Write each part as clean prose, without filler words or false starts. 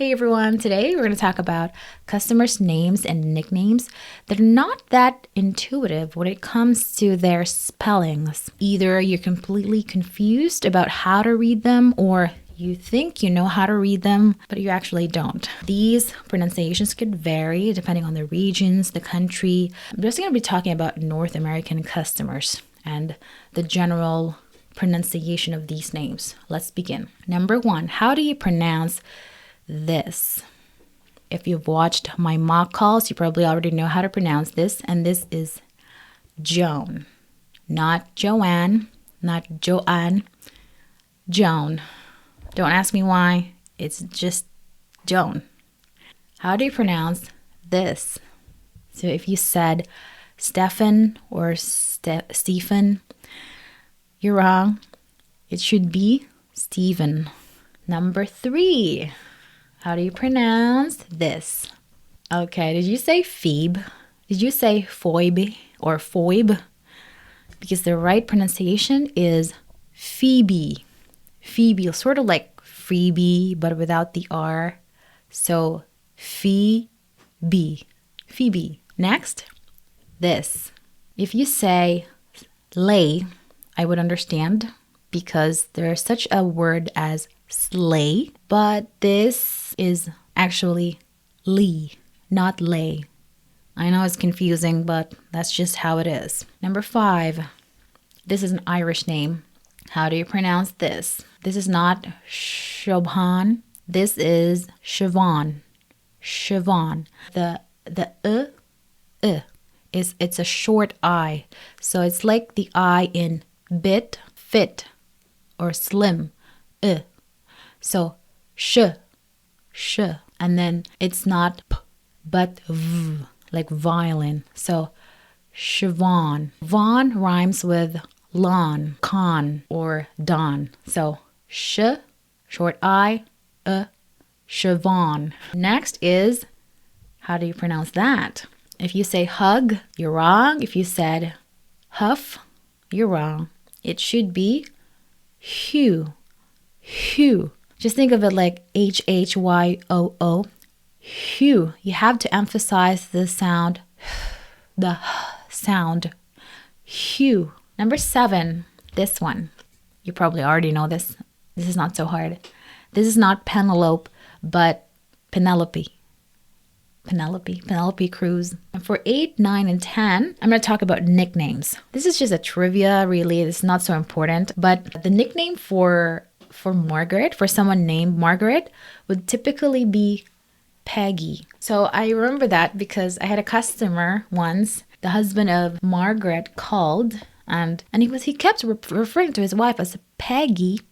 Hey everyone, today we're going to talk about customers' names and nicknames that are not that intuitive when it comes to their spellings. Either you're completely confused about how to read them, or you think you know how to read them, but you actually don't. These pronunciations could vary depending on the regions, the country. I'm just going to be talking about North American customers and the general pronunciation of these names. Let's begin. Number one, how do you pronounce this? If you've watched my mock calls, you probably already know how to pronounce this, and this is Joan. Not Joanne, not Joanne, Joan. Don't ask me why, it's just Joan. How do you pronounce this? So if you said Stefan or Stephen, you're wrong. It should be Stephen. Number three, how do you pronounce this? Okay, did you say Phoebe? Did you say Phoebe or Phoebe? Because the right pronunciation is Phoebe. Phoebe, sort of like freebie, but without the R. So Phoebe. Phoebe. Next, this. If you say Leigh, I would understand because there's such a word as slay, but this is actually Leigh, not Leigh. I know it's confusing, but that's just how it is. Number five, this is an Irish name. How do you pronounce this? This is not Siobhan. This is Siobhan. Siobhan. The it's a short I. So it's like the I in bit, fit, or slim. So sh. And then it's not p, but v, like violin. So Siobhan. Von rhymes with lawn, con, or don. So sh, short I, Siobhan. Next is, how do you pronounce that? If you say hug, you're wrong. If you said huff, you're wrong. It should be Hugh. Hugh. Just think of it like Hyoo. Hugh. You have to emphasize the sound, the sound. Hugh. Number seven, this one. You probably already know this. This is not so hard. This is not Penelope, but Penelope. Penelope Cruz. And for 8, 9, and 10, I'm going to talk about nicknames. This is just a trivia, really. It's not so important. But the nickname for Margaret, for someone named Margaret, would typically be Peggy. So I remember that because I had a customer once, the husband of Margaret called, and he kept referring to his wife as Peggy,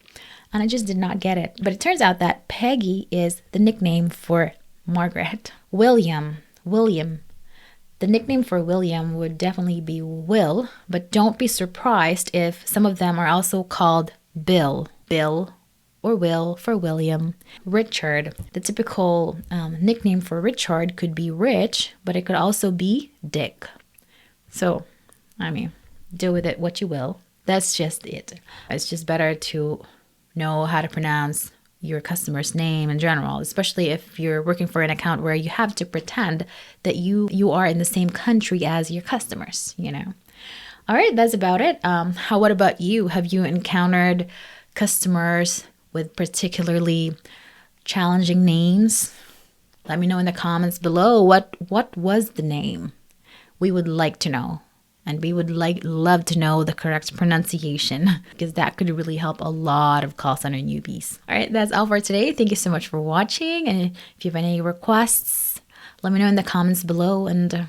and I just did not get it. But it turns out that Peggy is the nickname for Margaret. William. The nickname for William would definitely be Will, but don't be surprised if some of them are also called Bill. Bill or Will for William. Richard. The typical nickname for Richard could be Rich, but it could also be Dick. So, deal with it what you will. That's just it. It's just better to know how to pronounce your customer's name in general, especially if you're working for an account where you have to pretend that you are in the same country as your customers, All right, that's about it. What about you? Have you encountered customers with particularly challenging names? Let me know in the comments below. What was the name? We would like to know. And we would love to know the correct pronunciation because that could really help a lot of call center newbies. All right, that's all for today. Thank you so much for watching. And if you have any requests, let me know in the comments below and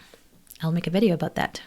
I'll make a video about that.